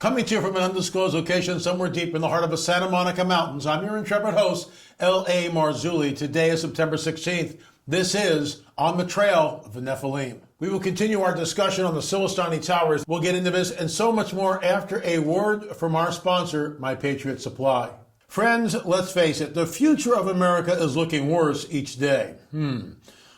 Coming to you from an undisclosed location somewhere deep in the heart of the Santa Monica Mountains, I'm your intrepid host, L.A. Marzulli. Today is September 16th. This is On the Trail of the Nephilim. We will continue our discussion on the Silistani Towers. We'll get into this and so much more after a word from our sponsor, My Patriot Supply. Friends, let's face it, the future of America is looking worse each day.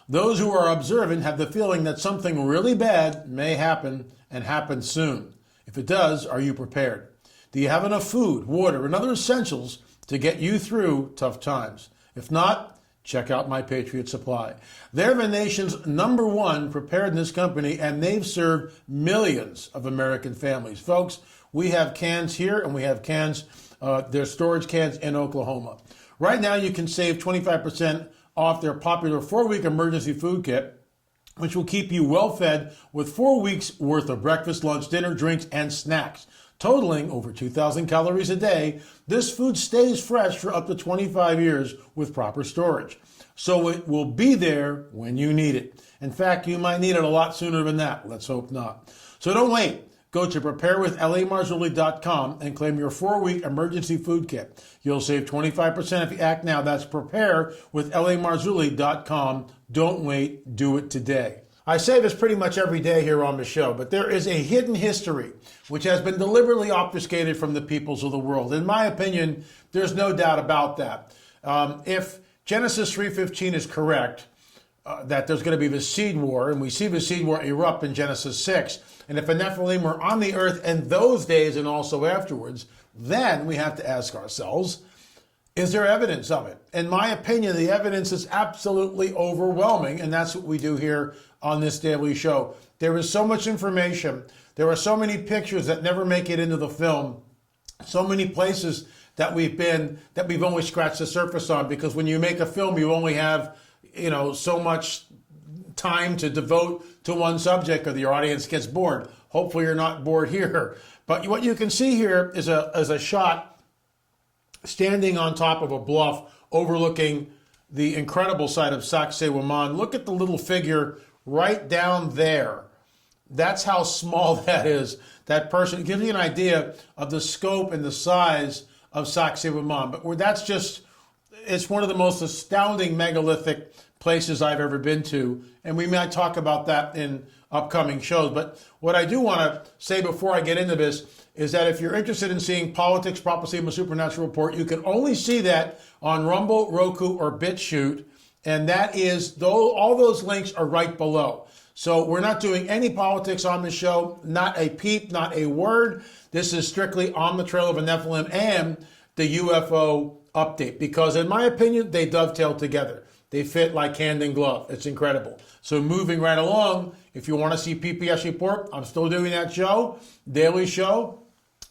Those who are observant have the feeling that something really bad may happen and happen soon. If it does, are you prepared? Do you have enough food, water, and other essentials to get you through tough times? If not, check out My Patriot Supply. They're the nation's #1 preparedness company, and they've served millions of American families. Folks, we have cans here, and we have cans, their storage cans in Oklahoma. Right now, you can save 25% off their popular 4-week emergency food kit, which will keep you well fed with 4 weeks worth of breakfast, lunch, dinner, drinks, and snacks. Totaling over 2,000 calories a day, this food stays fresh for up to 25 years with proper storage. So it will be there when you need it. In fact, you might need it a lot sooner than that. Let's hope not. So don't wait. Go to preparewithlamarzulli.com and claim your 4-week emergency food kit. You'll save 25% if you act now. That's preparewithlamarzulli.com. Don't wait. Do it today. I say this pretty much every day here on the show, but there is a hidden history which has been deliberately obfuscated from the peoples of the world. In my opinion, there's no doubt about that. If Genesis 3:15 is correct, that there's going to be the seed war, and we see the seed war erupt in Genesis 6, and if the Nephilim were on the earth in those days and also afterwards, then we have to ask ourselves, is there evidence of it? In my opinion, the evidence is absolutely overwhelming, and that's what we do here on this daily show. There is so much information. There are so many pictures that never make it into the film, so many places that we've been that we've only scratched the surface on, because when you make a film, you only have so much time to devote to one subject or your audience gets bored. Hopefully you're not bored here. But what you can see here is a shot standing on top of a bluff overlooking the incredible sight of Sacsayhuaman. Look at the little figure right down there. That's how small that is. That person, it gives you an idea of the scope and the size of Sacsayhuaman. But that's just, it's one of the most astounding megalithic places I've ever been to, and we might talk about that in upcoming shows. But what I do want to say before I get into this is that if you're interested in seeing Politics, Prophecy, and the Supernatural Report, you can only see that on Rumble, Roku, or Bitchute, and that is, all those links are right below. So we're not doing any politics on the show, not a peep, not a word. This is strictly On the Trail of the Nephilim and the UFO update, because in my opinion, they dovetail together. They fit like hand in glove. It's incredible. So moving right along, if you want to see pp&s report, I'm still doing that show, daily show,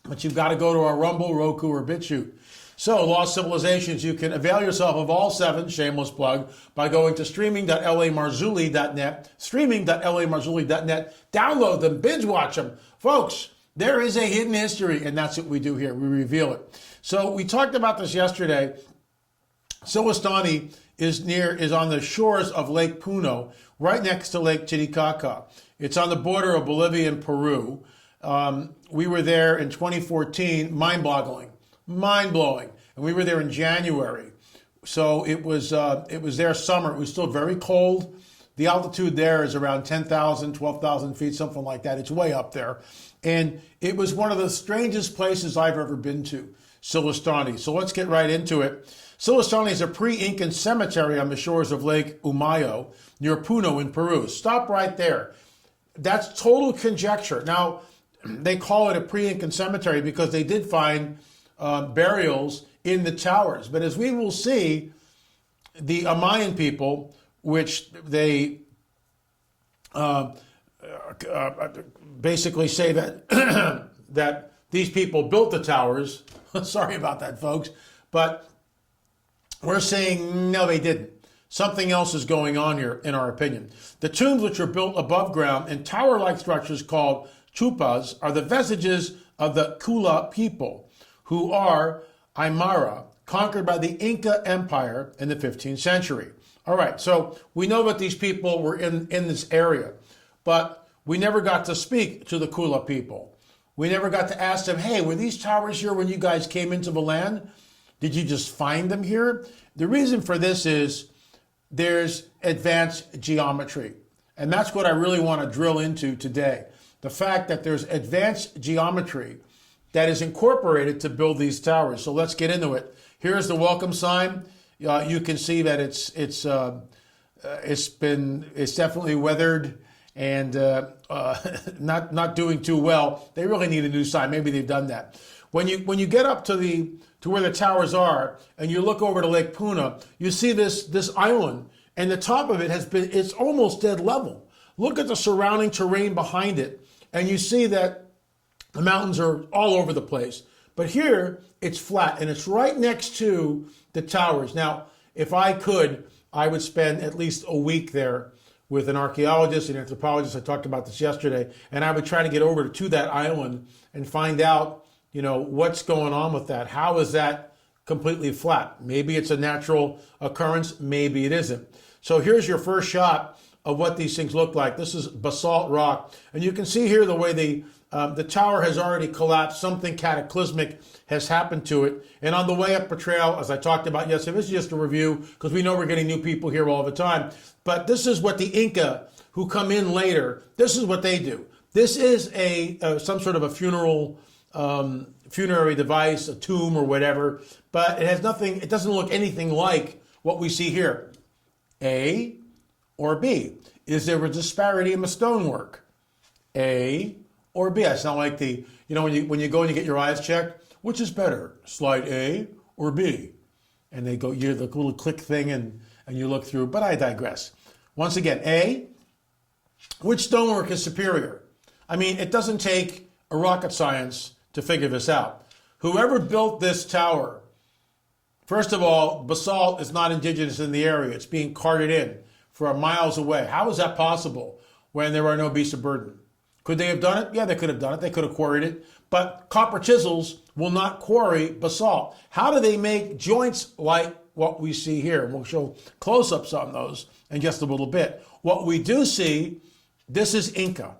but you've got to go to our Rumble, Roku, or BitChute. So Lost Civilizations, you can avail yourself of all 7, shameless plug, by going to streaming.lamarzulli.net, streaming.lamarzulli.net. Download them, binge watch them. Folks, there is a hidden history, and that's what we do here. We reveal it. So we talked about this yesterday. Silistani is on the shores of Lake Puno, right next to Lake Titicaca. It's on the border of Bolivia and Peru. We were there in 2014, mind-blowing. And we were there in January. So it was their summer. It was still very cold. The altitude there is around 10,000, 12,000 feet, something like that. It's way up there. And it was one of the strangest places I've ever been to, Silistani. So let's get right into it. Silistani is a pre-Incan cemetery on the shores of Lake Umayo near Puno in Peru. Stop right there. That's total conjecture. Now, they call it a pre-Incan cemetery because they did find burials in the towers. But as we will see, the Mayan people, which they basically say that that these people built the towers. Sorry about that, folks. But we're saying, no, they didn't. Something else is going on here, in our opinion. The tombs, which are built above ground in tower-like structures called chupas, are the vestiges of the Kula people, who are Aymara, conquered by the Inca Empire in the 15th century. All right, so we know that these people were in this area, but we never got to speak to the Kula people. We never got to ask them, hey, were these towers here when you guys came into the land? Did you just find them here? The reason for this is there's advanced geometry. And that's what I really want to drill into today. The fact that there's advanced geometry that is incorporated to build these towers. So let's get into it. Here's the welcome sign. You can see that it's definitely weathered and not doing too well. They really need a new sign. Maybe they've done that. When you get up to where the towers are and you look over to Lake Puna, you see this island, and the top of it it's almost dead level. Look at the surrounding terrain behind it, and you see that the mountains are all over the place. But here it's flat, and it's right next to the towers. Now, if I could, I would spend at least a week there with an archaeologist and anthropologist. I talked about this yesterday, and I would try to get over to that island and find out, what's going on with that. How is that completely flat? Maybe it's a natural occurrence. Maybe it isn't. So here's your first shot of what these things look like. This is Basalt Rock, and you can see here the way the tower has already collapsed. Something cataclysmic has happened to it. And on the way up the trail, as I talked about yesterday, this is just a review because we know we're getting new people here all the time. But this is what the Inca who come in later, this is what they do. This is some sort of a funerary device, a tomb or whatever, but it doesn't look anything like what we see here. A or B? Is there a disparity in the stonework? A or B? I sound like when you go and you get your eyes checked, which is better, slide A or B? And they go, you the little click thing and you look through, but I digress. Once again, A, which stonework is superior? I mean, it doesn't take a rocket science to figure this out. Whoever built this tower, first of all, basalt is not indigenous in the area. It's being carted in from miles away. How is that possible when there are no beasts of burden? Could they have done it? Yeah, they could have done it. They could have quarried it. But copper chisels will not quarry basalt. How do they make joints like what we see here? And we'll show close-ups on those in just a little bit. What we do see, this is Inca.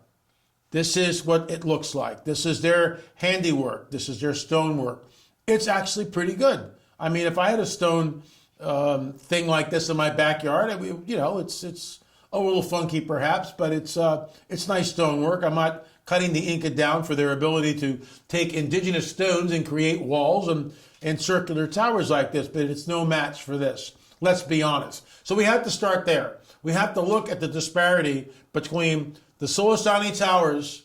This is what it looks like. This is their handiwork. This is their stonework. It's actually pretty good. I mean, if I had a stone thing like this in my backyard, it's a little funky perhaps, but it's nice stonework. I'm not cutting the Inca down for their ability to take indigenous stones and create walls and circular towers like this, but it's no match for this. Let's be honest. So we have to start there. We have to look at the disparity between the Solistani Towers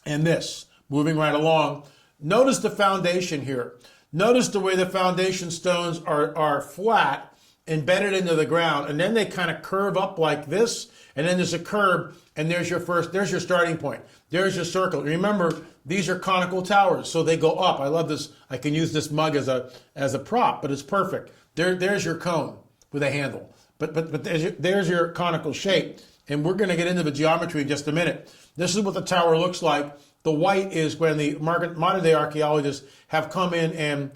and this. Moving right along. Notice the foundation here. Notice the way the foundation stones are flat, embedded into the ground, and then they kind of curve up like this, and then there's a curve, and there's your starting point. There's your circle. Remember, these are conical towers, so they go up. I love this. I can use this mug as a prop, but it's perfect. There's your cone with a handle. But there's your conical shape. And we're going to get into the geometry in just a minute. This is what the tower looks like. The white is when the modern day archaeologists have come in and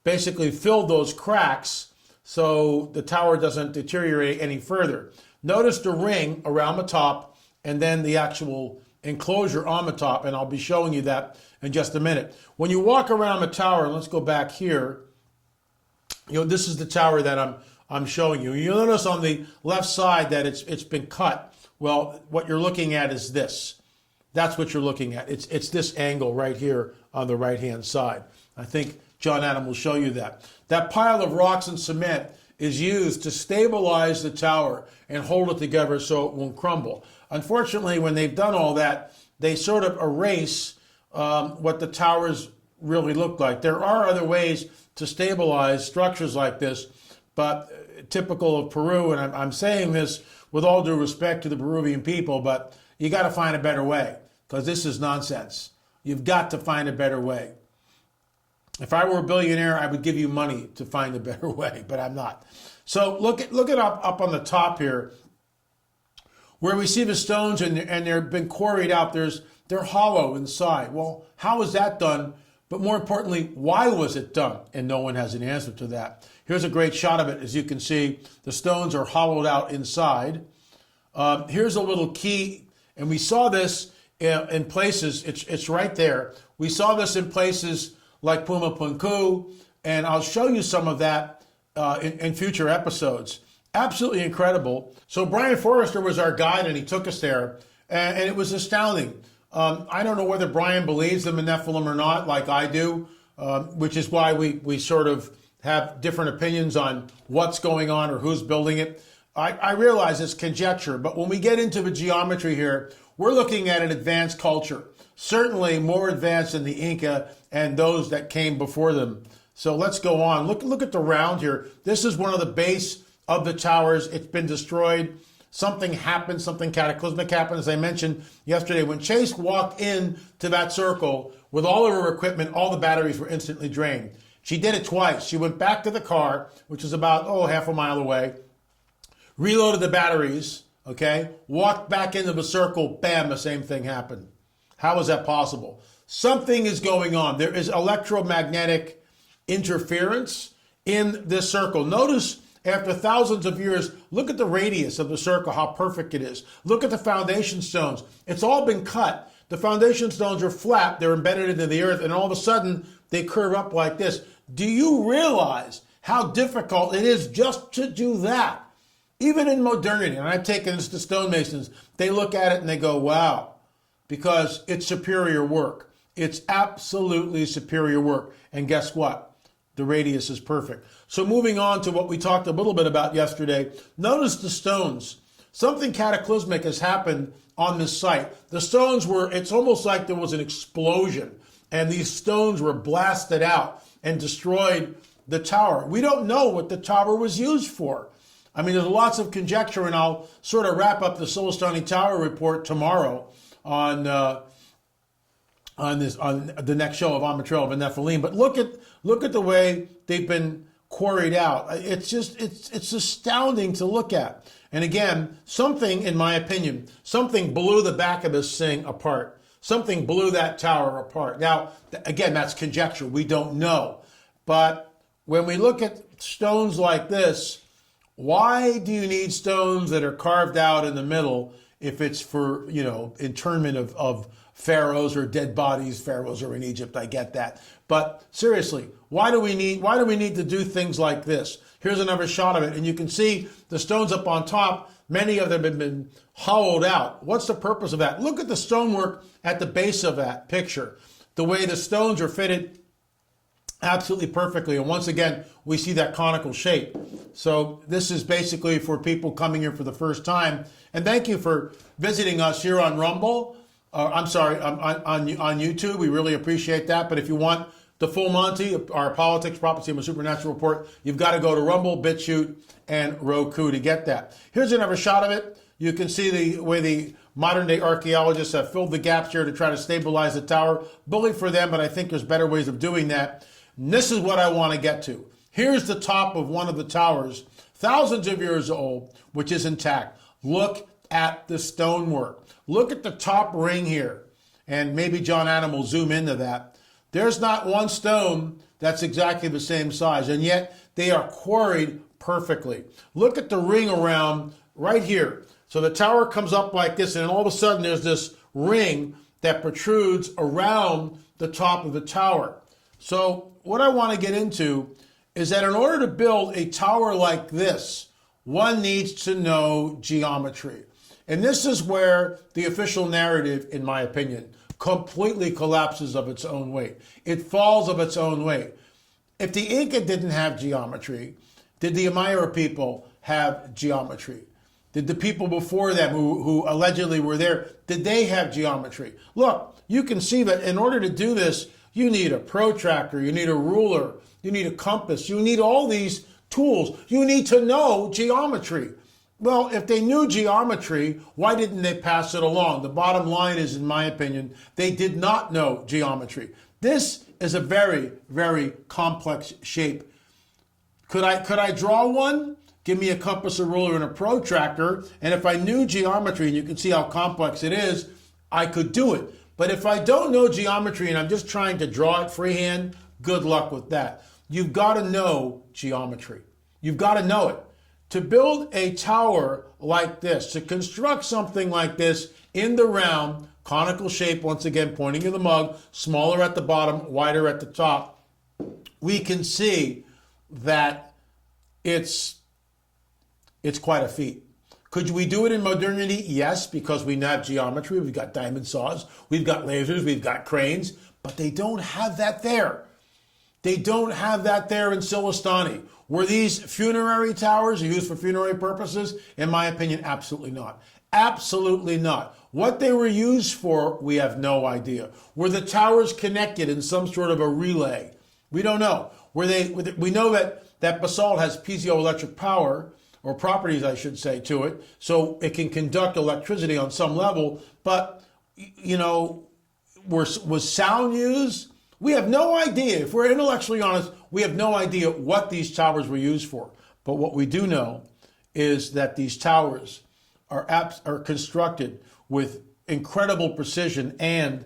basically filled those cracks so the tower doesn't deteriorate any further. Notice the ring around the top and then the actual enclosure on the top, and I'll be showing you that in just a minute. When you walk around the tower, and let's go back here, this is the tower that I'm showing you. You'll notice on the left side that it's been cut. Well, what you're looking at is this. That's what you're looking at. It's this angle right here on the right-hand side. I think John Adam will show you that. That pile of rocks and cement is used to stabilize the tower and hold it together so it won't crumble. Unfortunately, when they've done all that, they sort of erase what the towers really look like. There are other ways to stabilize structures like this, but typical of Peru, and I'm saying this with all due respect to the Peruvian people, but you got to find a better way because this is nonsense. You've got to find a better way. If I were a billionaire, I would give you money to find a better way, but I'm not. So look at up on the top here, where we see the stones and they've been quarried out. They're hollow inside. Well, how is that done? But more importantly, why was it done? And no one has an answer to that. Here's a great shot of it. As you can see, the stones are hollowed out inside. Here's a little key, and we saw this in places. It's right there. We saw this in places like Puma Punku, and I'll show you some of that in future episodes. Absolutely incredible. So Brian Forrester was our guide, and he took us there, and it was astounding. I don't know whether Brian believes in the Nephilim or not, like I do, which is why we sort of have different opinions on what's going on or who's building it. I realize it's conjecture, but when we get into the geometry here, we're looking at an advanced culture, certainly more advanced than the Inca and those that came before them. So let's go on. Look at the round here. This is one of the base of the towers. It's been destroyed. Something happened, something cataclysmic happened. As I mentioned yesterday, when Chase walked into that circle with all of her equipment, all the batteries were instantly drained. She did it twice. She went back to the car, which is about, half a mile away, reloaded the batteries, okay, walked back into the circle, bam, the same thing happened. How is that possible? Something is going on. There is electromagnetic interference in this circle. Notice after thousands of years, look at the radius of the circle, how perfect it is. Look at the foundation stones. It's all been cut. The foundation stones are flat. They're embedded into the earth, and all of a sudden, they curve up like this. Do you realize how difficult it is just to do that? Even in modernity, and I've taken this to stonemasons, they look at it and they go, wow, because it's superior work. It's absolutely superior work. And guess what? The radius is perfect. So moving on to what we talked a little bit about yesterday, notice the stones. Something cataclysmic has happened on this site. The stones it's almost like there was an explosion, and these stones were blasted out and destroyed the tower. We don't know what the tower was used for. I mean, there's lots of conjecture, and I'll sort of wrap up the Solistani Tower report tomorrow on the next show of On the Trail of the Nephilim. But look at the way they've been quarried out. It's astounding to look at. And again, something, in my opinion, something blew the back of this thing apart. Something blew that tower apart. Now, again, that's conjecture. We don't know. But when we look at stones like this, why do you need stones that are carved out in the middle if it's for, internment of pharaohs or dead bodies? Pharaohs are in Egypt, I get that. But seriously, why do we need to do things like this? Here's another shot of it, and you can see the stones up on top. Many of them have been hollowed out. What's the purpose of that? Look at the stonework at the base of that picture. The way the stones are fitted absolutely perfectly. And once again, we see that conical shape. So this is basically for people coming here for the first time. And thank you for visiting us here on Rumble. On YouTube. We really appreciate that. But if you want the full Monty, our politics, prophecy, and supernatural report, you've got to go to Rumble, Bitchute, and Roku to get that. Here's another shot of it. You can see the way the modern-day archaeologists have filled the gaps here to try to stabilize the tower. Bully for them, but I think there's better ways of doing that. And this is what I want to get to. Here's the top of one of the towers, thousands of years old, which is intact. Look at the stonework. Look at the top ring here. And maybe John Adam will zoom into that. There's not one stone that's exactly the same size, and yet they are quarried perfectly. Look at the ring around right here. So the tower comes up like this, and all of a sudden there's this ring that protrudes around the top of the tower. So what I want to get into is that in order to build a tower like this, one needs to know geometry. And this is where the official narrative, in my opinion, completely collapses of its own weight. It falls of its own weight. If the Inca didn't have geometry, did the Amaya people have geometry? Did the people before them who allegedly were there, did they have geometry? Look, you can see that in order to do this, you need a protractor, you need a ruler, you need a compass, you need all these tools. You need to know geometry. Well, if they knew geometry, why didn't they pass it along? The bottom line is, in my opinion, they did not know geometry. This is a very, very complex shape. Could I draw one? Give me a compass, a ruler, and a protractor, and if I knew geometry, and you can see how complex it is, I could do it. But if I don't know geometry and I'm just trying to draw it freehand, good luck with that. You've got to know geometry. You've got to know it. To build a tower like this, to construct something like this in the round, conical shape, once again, pointing in the mug, smaller at the bottom, wider at the top. We can see that it's quite a feat. Could we do it in modernity? Yes, because we now have geometry, we've got diamond saws, we've got lasers, we've got cranes, but they don't have that there. They don't have that there in Silistani. Were these funerary towers used for funerary purposes? In my opinion, absolutely not. Absolutely not. What they were used for, we have no idea. Were the towers connected in some sort of a relay? We don't know. We know that basalt has piezoelectric power, or properties, I should say, to it, so it can conduct electricity on some level, but, you know, was sound used? We have no idea. If we're intellectually honest, we have no idea what these towers were used for. But what we do know is that these towers are constructed with incredible precision, and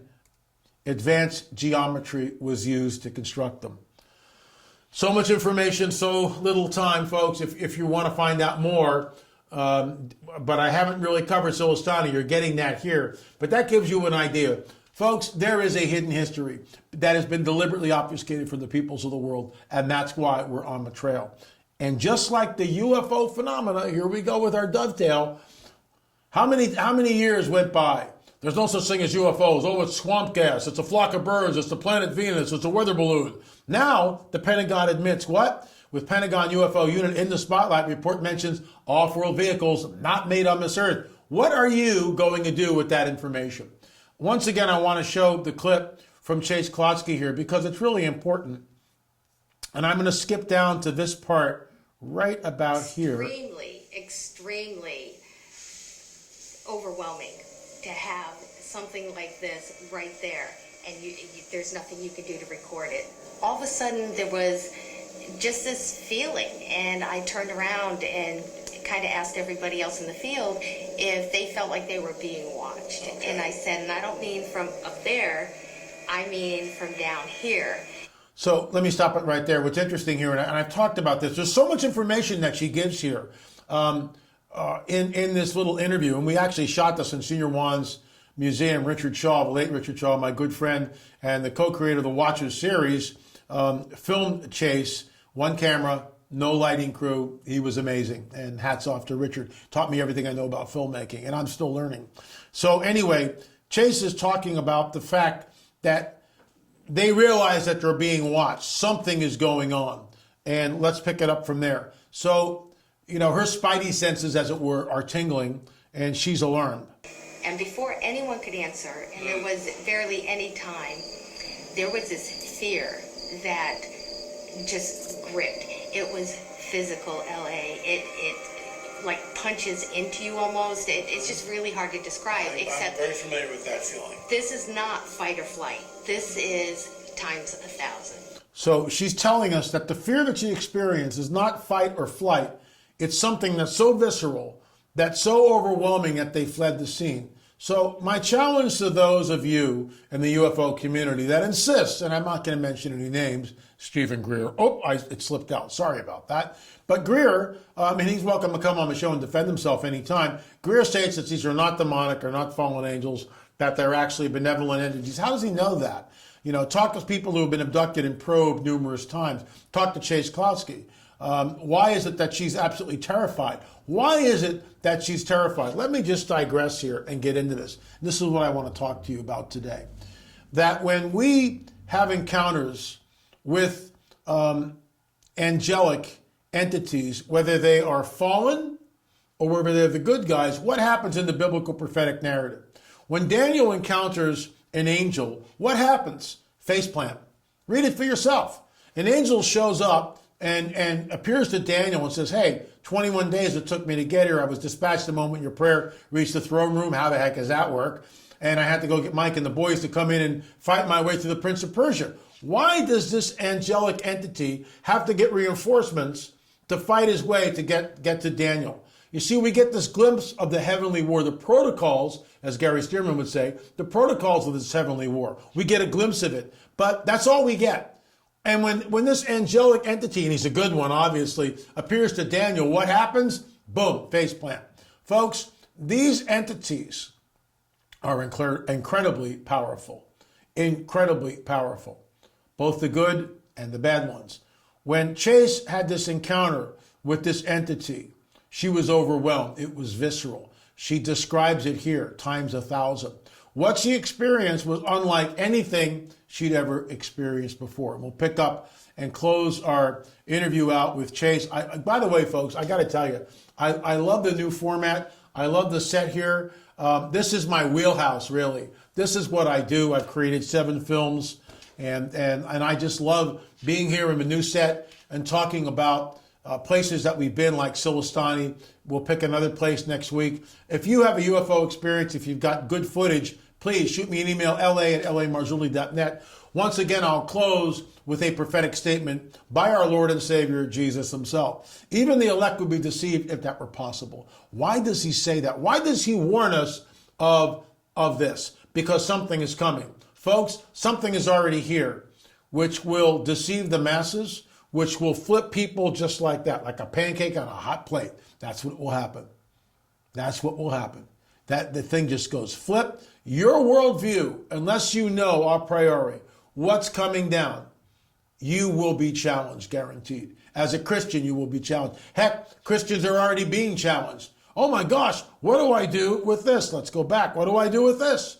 advanced geometry was used to construct them. So much information, so little time, folks. If you want to find out more, but I haven't really covered Silistani, you're getting that here. But that gives you an idea. Folks, there is a hidden history that has been deliberately obfuscated from the peoples of the world, and that's why we're on the trail. And just like the UFO phenomena, here we go with our dovetail. How many years went by? There's no such thing as UFOs. Oh, it's swamp gas. It's a flock of birds. It's the planet Venus. It's a weather balloon. Now, the Pentagon admits what? With Pentagon UFO unit in the spotlight, report mentions off-world vehicles not made on this earth. What are you going to do with that information? Once again, I want to show the clip from Chase Klodsky here because it's really important. And I'm going to skip down to this part right about here. Extremely overwhelming to have something like this right there, and there's nothing you can do to record it. All of a sudden, there was just this feeling, and I turned around and kind of asked everybody else in the field if they felt like they were being watched. Okay. And I said, and I don't mean from up there, I mean from down here. So let me stop it right there. What's interesting here, and I've talked about this, there's so much information that she gives here in this little interview, and we actually shot this in Senior Juan's museum. Richard Shaw, the late Richard Shaw, my good friend, and the co-creator of the Watchers series, filmed Chase, one camera, no lighting crew. He was amazing, and hats off to Richard. Taught me everything I know about filmmaking, and I'm still learning. So anyway, Chase is talking about the fact that they realize that they're being watched. Something is going on. And let's pick it up from there. So, you know, her spidey senses, as it were, are tingling, and she's alarmed. And before anyone could answer, and there was barely any time, there was this fear that just gripped. It was physical, LA. It like punches into you almost. It's just really hard to describe. I'm very familiar with that feeling. This is not fight or flight. This is times 1,000. So she's telling us that the fear that she experienced is not fight or flight. It's something that's so visceral, that's so overwhelming that they fled the scene. So my challenge to those of you in the UFO community that insist, and I'm not going to mention any names, Stephen Greer. It slipped out. Sorry about that. But Greer, and he's welcome to come on the show and defend himself anytime. Greer states that these are not demonic or not fallen angels, that they're actually benevolent entities. How does he know that? You know, talk to people who have been abducted and probed numerous times. Talk to Chase Klodsky. Why is it that she's absolutely terrified? Why is it that she's terrified? Let me just digress here and get into this. This is what I want to talk to you about today. That when we have encounters with angelic entities, whether they are fallen or whether they're the good guys, what happens in the biblical prophetic narrative? When Daniel encounters an angel, what happens? Faceplant. Read it for yourself. An angel shows up and appears to Daniel and says, hey, 21 days it took me to get here. I was dispatched the moment your prayer reached the throne room. How the heck does that work? And I had to go get Mike and the boys to come in and fight my way through the Prince of Persia. Why does this angelic entity have to get reinforcements to fight his way to get to Daniel? You see, we get this glimpse of the heavenly war, the protocols, as Gary Stearman would say, the protocols of this heavenly war. We get a glimpse of it, but that's all we get. And when this angelic entity, and he's a good one, obviously, appears to Daniel, what happens? Boom, faceplant. Folks, these entities are incredibly powerful. Incredibly powerful. Both the good and the bad ones. When Chase had this encounter with this entity, she was overwhelmed. It was visceral. She describes it here times 1,000. What she experienced was unlike anything she'd ever experienced before. And we'll pick up and close our interview out with Chase. By the way, folks, I got to tell you, I love the new format. I love the set here. This is my wheelhouse, really. This is what I do. I've created 7 films, and I just love being here in the new set and talking about places that we've been, like Silistani. We'll pick another place next week. If you have a UFO experience, if you've got good footage, please shoot me an email, la@lamarzulli.net. Once again, I'll close with a prophetic statement by our Lord and Savior, Jesus himself. Even the elect would be deceived if that were possible. Why does he say that? Why does he warn us of this? Because something is coming. Folks, something is already here, which will deceive the masses, which will flip people just like that, like a pancake on a hot plate. That's what will happen. That's what will happen. That the thing just goes flip. Your worldview, unless you know a priori what's coming down, you will be challenged, guaranteed. As a Christian, you will be challenged. Heck, Christians are already being challenged. Oh my gosh, what do I do with this? Let's go back. What do I do with this?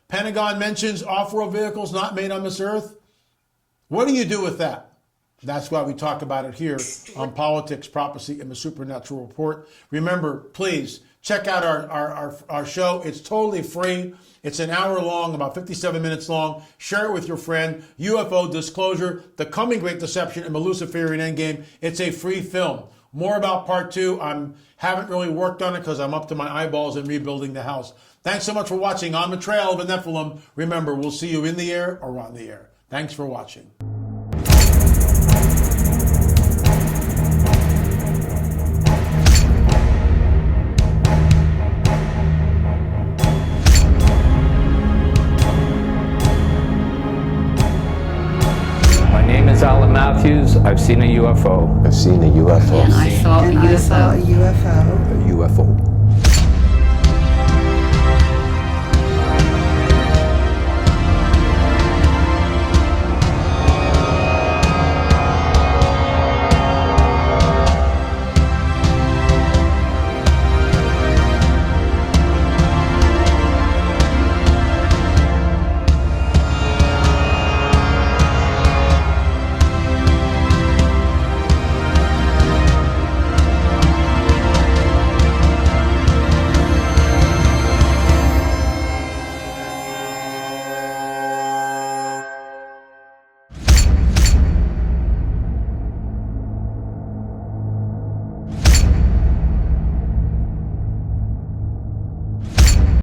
Pentagon mentions off-road vehicles not made on this earth. What do you do with that? That's why we talk about it here on Politics, Prophecy, and the Supernatural Report. Remember, please check out our show. It's totally free. It's an hour long, about 57 minutes long. Share it with your friend. UFO Disclosure, The Coming Great Deception, and the Luciferian Endgame. It's a free film. More about part 2. I haven't really worked on it because I'm up to my eyeballs in rebuilding the house. Thanks so much for watching On the Trail of the Nephilim. Remember, we'll see you in the air or on the air. Thanks for watching. Matthews, I've seen a UFO. I've seen a UFO. I saw a UFO. A UFO.